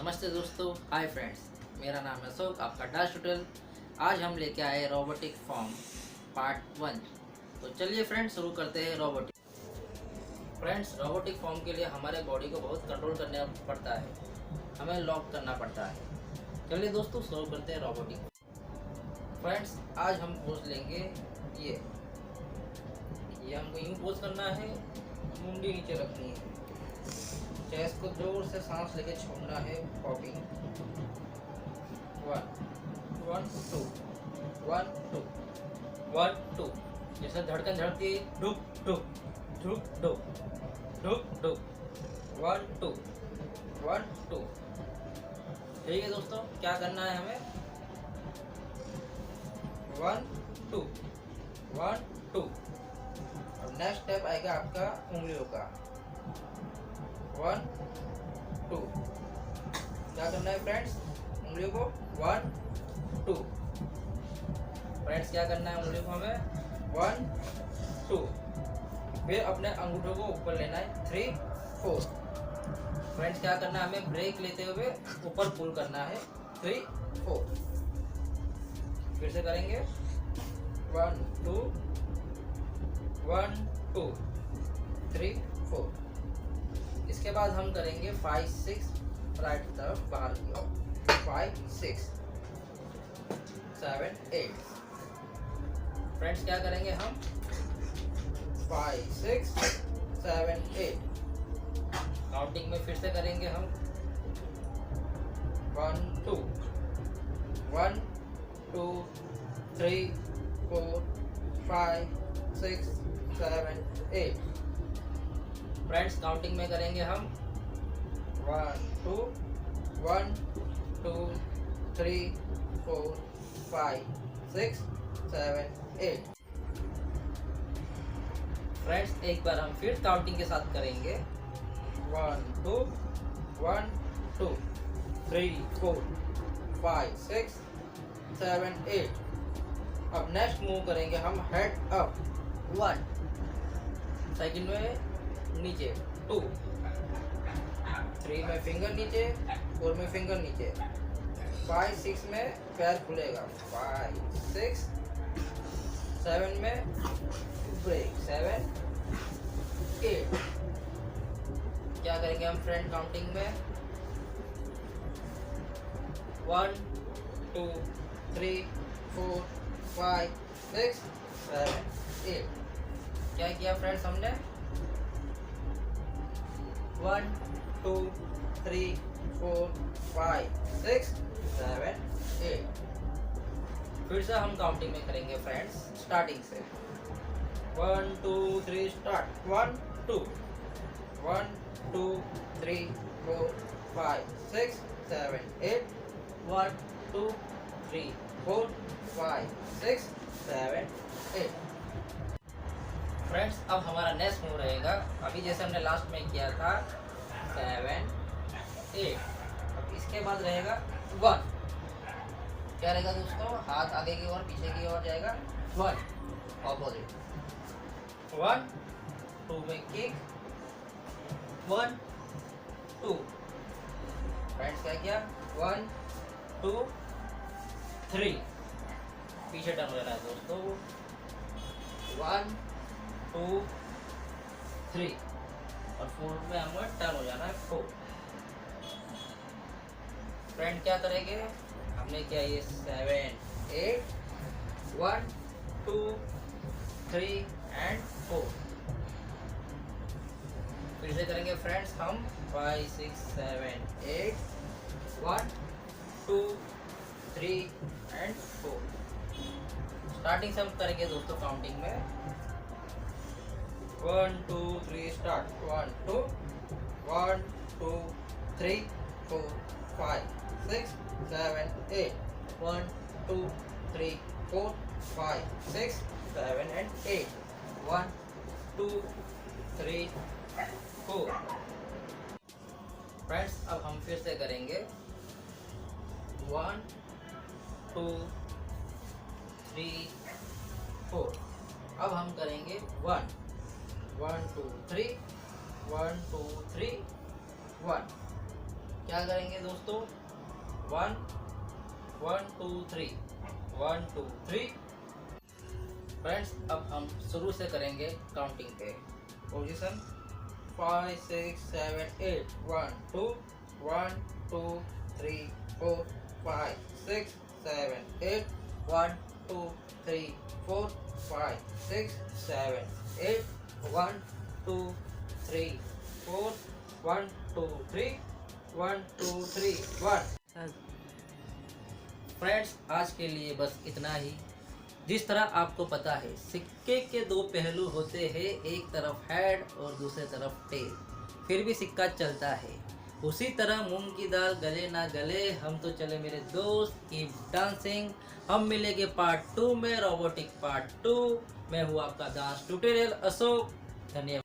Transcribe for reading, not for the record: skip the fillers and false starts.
नमस्ते दोस्तों, hi friends. मेरा नाम है अशोक, आपका डांस ट्यूटोरियल। आज हम लेके आए रोबोटिक फॉर्म पार्ट 1। तो चलिए फ्रेंड्स शुरू करते हैं रोबोटिक। फ्रेंड्स, रोबोटिक फॉर्म के लिए हमारे बॉडी को बहुत कंट्रोल करना पड़ता है, हमें लॉक करना पड़ता है। चलिए दोस्तों शुरू करते हैं रोबोटिक। फ्रेंड्स, आज हम पोज लेंगे ये हमको यूँ पोज करना है, मुंडी नीचे रखनी है, चेस्ट को जोर से सांस लेके छोड़ना है। पॉपिंग 1 1 2 1 2 1 2। जैसे धड़कन झड़ती है, डुक डुक डुक डुक डुक डुक 1 2 1 2। ठीक है दोस्तों, क्या करना है हमें? 1 2 1 2। अब नेक्स्ट स्टेप आएगा आपका उंगलियों का। 1 2। क्या करना है फ्रेंड्स? उंगलियों को 1 2। फ्रेंड्स, क्या करना है उंगलियों को हमें? 1 2। फिर अपने अंगूठों को ऊपर लेना है 3 4। फ्रेंड्स, क्या करना है हमें? ब्रेक लेते हुए ऊपर पुल करना है 3 4। फिर से करेंगे 1 2 1 2 3 4। इसके बाद हम करेंगे 5 6 राइट तरफ बाहर की ओर। 5 6 7 8। फ्रेंड्स, क्या करेंगे हम? 5 6 7 8। काउंटिंग में फिर से करेंगे हम 1 2 1 2 3 4 5 6 7 8। फ्रेंड्स, काउंटिंग में करेंगे हम 1 2 1 2 3 4 5 6 7 8। फ्रेंड्स, एक बार हम फिर काउंटिंग के साथ करेंगे 1 2 1 2 3 4 5 6 7 8। अब नेक्स्ट मूव करेंगे हम हेड अप 1, सेकंड में नीचे 2, 3 में फिंगर नीचे, 4 में फिंगर नीचे, 5 6 में पैर खुलेगा, 5 6 7 में ब्रेक, 7 8। क्या करेंगे हम फ्रेंड काउंटिंग में? 1 2 3 4 5 6 7 8। क्या किया फ्रेंड्स हमने? 1 2 3 4 5 6 7 8। फिर से हम काउंटिंग में करेंगे फ्रेंड्स, स्टार्टिंग से 1 2 3 स्टार्ट। 1 2 1 2 3 4 5 6 7 8। 1 2 3 4 5 6 7 8। फ्रेंड्स, अब हमारा नेक्स्ट मूव रहेगा, अभी जैसे हमने लास्ट में किया था 7 8। अब इसके बाद रहेगा 1। क्या रहेगा दोस्तों? हाथ आगे की ओर पीछे की ओर जाएगा। 1 ऑपोजिट 1 2 में किक 1 2। फ्रेंड्स, क्या किया? 1 2 3। पीछे टर्न हो रहा है दोस्तों। 1 2 3 और 4 में हमें टर्न हो जाना है 4। फ्रेंड, क्या करेंगे? हमने किया ये 7 8 1 2 3 एंड 4। फिर से करेंगे फ्रेंड्स हम 5 6 7 8 1 2 3 एंड 4। स्टार्टिंग से हम करेंगे दोस्तों काउंटिंग में 1 2 3 स्टार्ट। 1 2 1 2 3 4 5 6 7 8। 1 2 3 4 5 6 7 and 8। 1 2 3 4। फ्रेंड्स, अब हम फिर से करेंगे 1 2 3 4। अब हम करेंगे 1 1 2 3 1 2 3 1। क्या करेंगे दोस्तों, 1 1 2 3 1 2 3। फ्रेंड्स अब हम शुरू से करेंगे काउंटिंग पे। पोजीशन 5 6 7 8 1 2 1 2 3 4 5 6 7 8 1 2 3 4 5 6 7 8 1 2 3 4 1 2 3 1 2 3 1। फ्रेंड्स आज के लिए बस इतना ही। जिस तरह आपको पता है सिक्के के दो पहलू होते हैं, एक तरफ हेड और दूसरी तरफ टेल, फिर भी सिक्का चलता है। उसी तरह मूंग की दाल गले ना गले, हम तो चले मेरे दोस्त कीप डांसिंग। हम मिलेंगे पार्ट 2 में, रोबोटिक पार्ट 2। मैं हूँ आपका डांस ट्यूटोरियल अशोक। धन्यवाद।